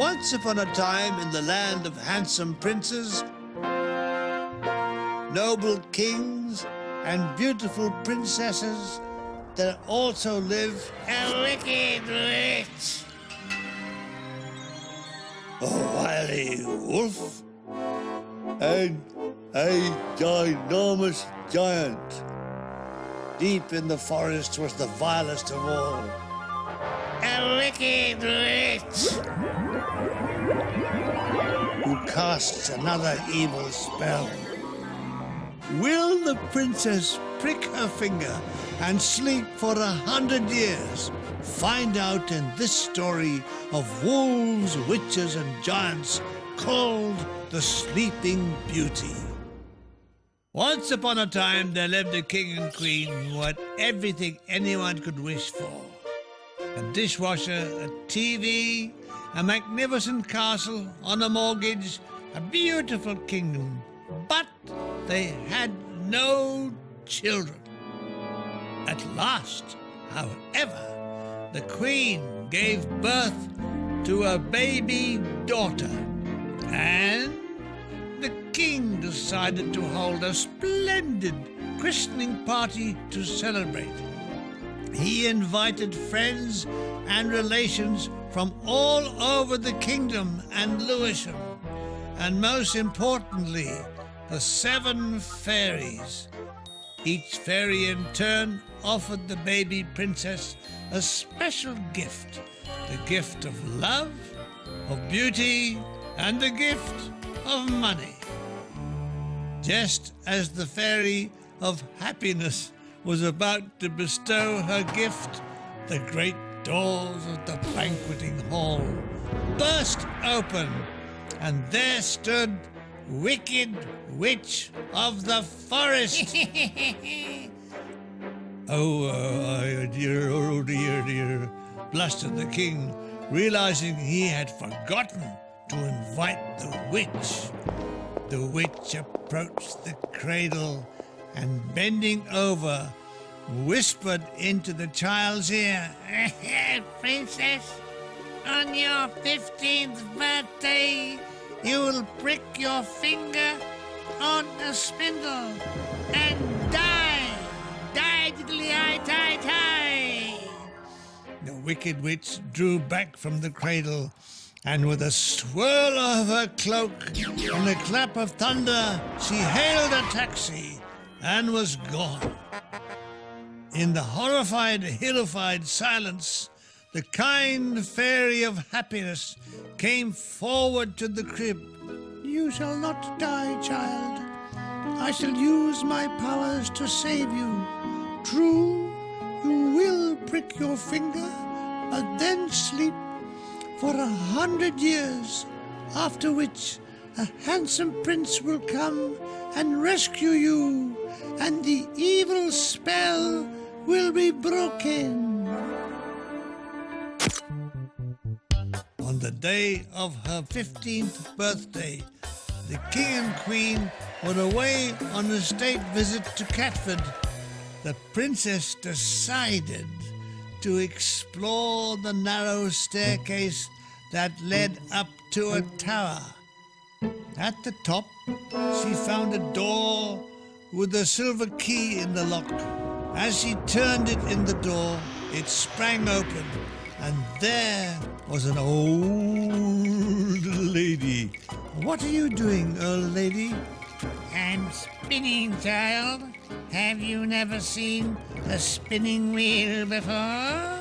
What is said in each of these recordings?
Once upon a time in the land of handsome princes, noble kings, and beautiful princesses, there also lived a wicked witch, a wily wolf, and a ginormous giant. Deep in the forest was the vilest of all, a wicked witch, who casts another evil spell. Will the princess prick her finger and sleep for 100 years? Find out in this story of wolves, witches, and giants called The Sleeping Beauty. Once upon a time, there lived a king and queen who had everything anyone could wish for. A dishwasher, a TV, a magnificent castle on a mortgage, a beautiful kingdom. But they had no children. At last, however, the queen gave birth to a baby daughter, and the king decided to hold a splendid christening party to celebrate. He invited friends and relations from all over the kingdom and Lewisham, and most importantly, the 7 fairies. Each fairy in turn offered the baby princess a special gift, the gift of love, of beauty, and the gift of money. Just as the fairy of happiness was about to bestow her gift, the great doors of the banqueting hall burst open, and there stood Wicked Witch of the Forest. Oh dear, blustered the king, realizing he had forgotten to invite the witch. The witch approached the cradle and, bending over, whispered into the child's ear, "Princess, on your 15th birthday, you will prick your finger on a spindle and die. Die, diddly-eye-tie-tie." The wicked witch drew back from the cradle, and with a swirl of her cloak and a clap of thunder, she hailed a taxi and was gone. In the horrified, hillified silence, the kind fairy of happiness came forward to the crib. "You shall not die, child. I shall use my powers to save you. True, you will prick your finger, but then sleep for 100 years, after which a handsome prince will come and rescue you, and the evil spell will be broken." On the day of her 15th birthday, the king and queen were away on a state visit to Catford. The princess decided to explore the narrow staircase that led up to a tower. At the top, she found a door with a silver key in the lock. As she turned it in the door, it sprang open, and there was an old lady. "What are you doing, old lady?" "I'm spinning, child. Have you never seen a spinning wheel before?"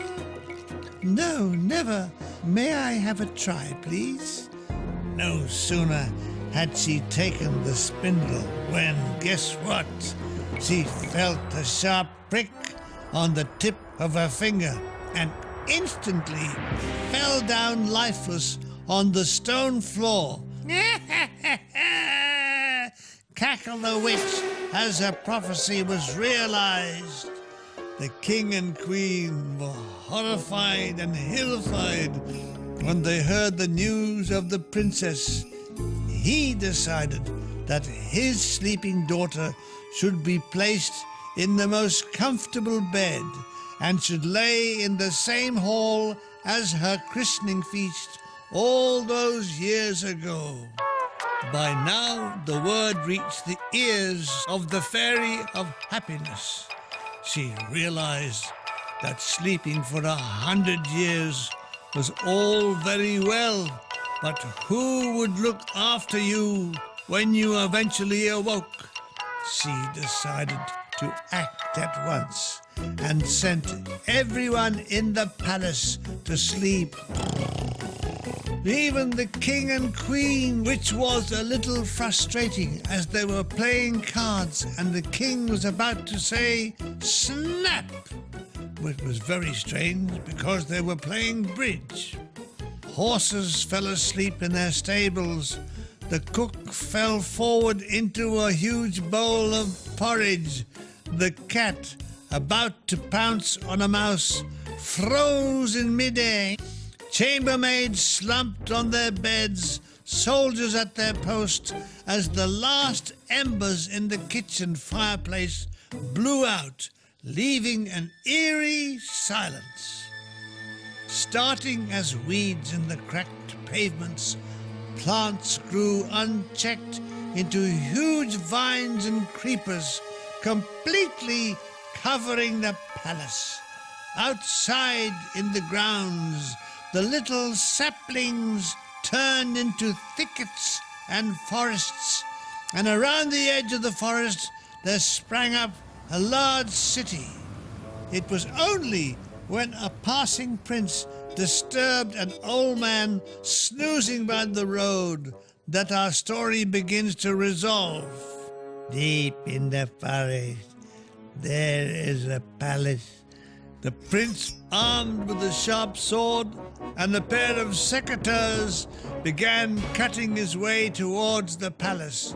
"No, never. May I have a try, please?" No sooner had she taken the spindle when, guess what? She felt a sharp prick on the tip of her finger and instantly fell down lifeless on the stone floor. Cackled the witch as her prophecy was realized. The king and queen were horrified and hillified when they heard the news of the princess. He decided that his sleeping daughter should be placed in the most comfortable bed and should lay in the same hall as her christening feast all those years ago. By now, the word reached the ears of the Fairy of Happiness. She realized that sleeping for 100 years was all very well, but who would look after you when you eventually awoke? She decided to act at once and sent everyone in the palace to sleep. Even the king and queen, which was a little frustrating as they were playing cards and the king was about to say, "Snap!" which was very strange because they were playing bridge. Horses fell asleep in their stables. The cook fell forward into a huge bowl of porridge. The cat, about to pounce on a mouse, froze in midair. Chambermaids slumped on their beds, soldiers at their post, as the last embers in the kitchen fireplace blew out, leaving an eerie silence. Starting as weeds in the cracked pavements, plants grew unchecked into huge vines and creepers, completely covering the palace. Outside in the grounds, the little saplings turned into thickets and forests, and around the edge of the forest there sprang up a large city. It was only when a passing prince disturbed an old man snoozing by the road that our story begins to resolve. Deep in the forest, there is a palace. The prince, armed with a sharp sword and a pair of secateurs, began cutting his way towards the palace.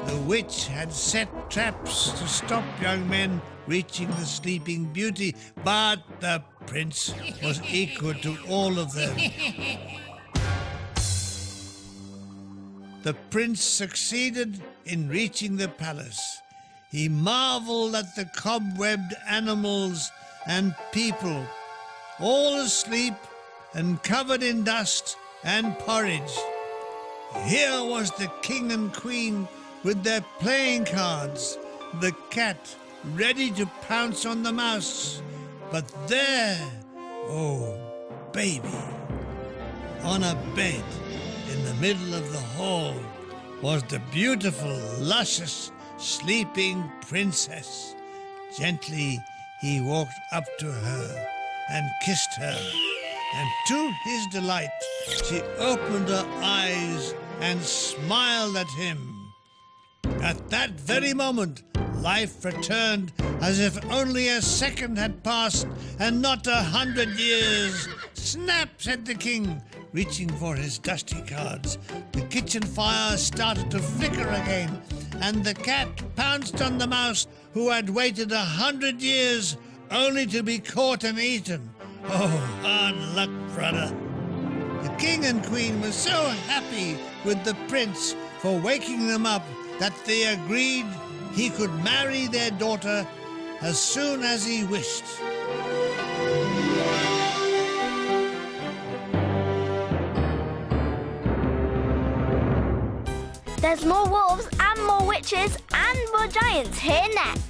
The witch had set traps to stop young men reaching the sleeping beauty, but the prince was equal to all of them. The prince succeeded in reaching the palace. He marveled at the cobwebbed animals and people, all asleep and covered in dust and porridge. Here was the king and queen with their playing cards, the cat ready to pounce on the mouse. But there, oh baby, on a bed in the middle of the hall was the beautiful, luscious, sleeping princess. Gently he walked up to her and kissed her, and to his delight she opened her eyes and smiled at him. At that very moment life returned as if only a second had passed and not 100 years. "Snap!" said the king, reaching for his dusty cards. The kitchen fire started to flicker again, and the cat pounced on the mouse who had waited 100 years only to be caught and eaten. Oh, hard luck, brother. The king and queen were so happy with the prince for waking them up that they agreed he could marry their daughter as soon as he wished. There's more wolves and more witches and more giants here next.